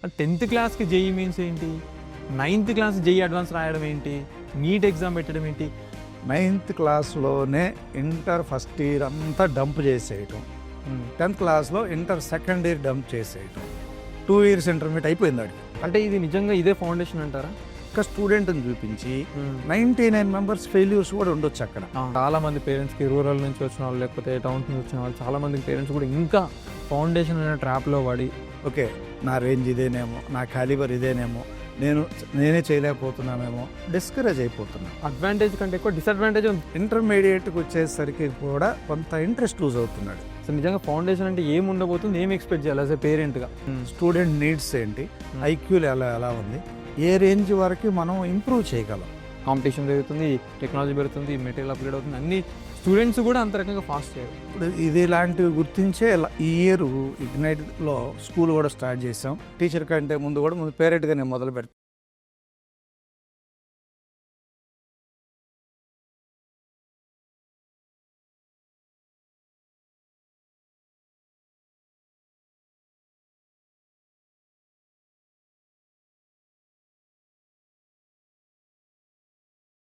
10th క్లాస్కి JEE means ఏంటి, 9th class JEE advance రాయడం ఏంటి, నీట్ ఎగ్జామ్ పెట్టడం ఏంటి? 9th క్లాస్లోనే ఇంటర్ ఫస్ట్ ఇయర్ అంతా డంప్ చేసేయటం, 10th క్లాస్లో ఇంటర్ సెకండ్ ఇయర్ డంప్ చేసేయటం, 2 years ఇంటర్మీడియట్ అయిపోయింది వాడికి. అంటే ఇది నిజంగా ఇదే ఫౌండేషన్ అంటారా? ఒక స్టూడెంట్ని చూపించి 99 మెంబర్స్ ఫెయిల్యూర్స్ కూడా ఉండొచ్చు అక్కడ. చాలా మంది పేరెంట్స్కి రూరల్ నుంచి వచ్చిన వాళ్ళు లేకపోతే టౌన్ నుంచి వచ్చిన వాళ్ళు చాలా మంది పేరెంట్స్ కూడా ఇంకా ఫౌండేషన్ అనే ట్రాప్లో పడి ఓకే నా రేంజ్ ఇదేనేమో, నా క్యాలిబర్ ఇదేనేమో, నేనే చేయలేకపోతున్నానేమో, డిస్కరేజ్ అయిపోతున్నాను. అడ్వాంటేజ్ కంటే ఎక్కువ డిసడ్వాంటేజ్ ఉంది. ఇంటర్మీడియట్కి వచ్చేసరికి కూడా కొంత ఇంట్రెస్ట్ లూజ్ అవుతున్నాడు. సో నిజంగా ఫౌండేషన్ అంటే ఏం ఉండబోతుంది, ఏం ఎక్స్పెక్ట్ చేయాలి యాజ్ ఎ పేరెంట్గా? స్టూడెంట్ నీడ్స్ ఏంటి, ఐక్యూలు ఎలా ఉంది, ఏ రేంజ్ వరకు మనం ఇంప్రూవ్ చేయగలం. కాంపిటీషన్ పెరుగుతుంది, టెక్నాలజీ పెరుగుతుంది, మెటీరియల్ అప్గ్రేడ్ అవుతుంది, అన్ని స్టూడెంట్స్ కూడా అంత రకంగా ఫాస్ట్ చేయాలి. ఇప్పుడు ఇది ఇలాంటివి గుర్తించే ఈ ఇయర్ ఇగ్నైట్లో స్కూల్ కూడా స్టార్ట్ చేసాం. టీచర్ కంటే ముందు పేరెంట్గా నేను మొదలు పెడతాను.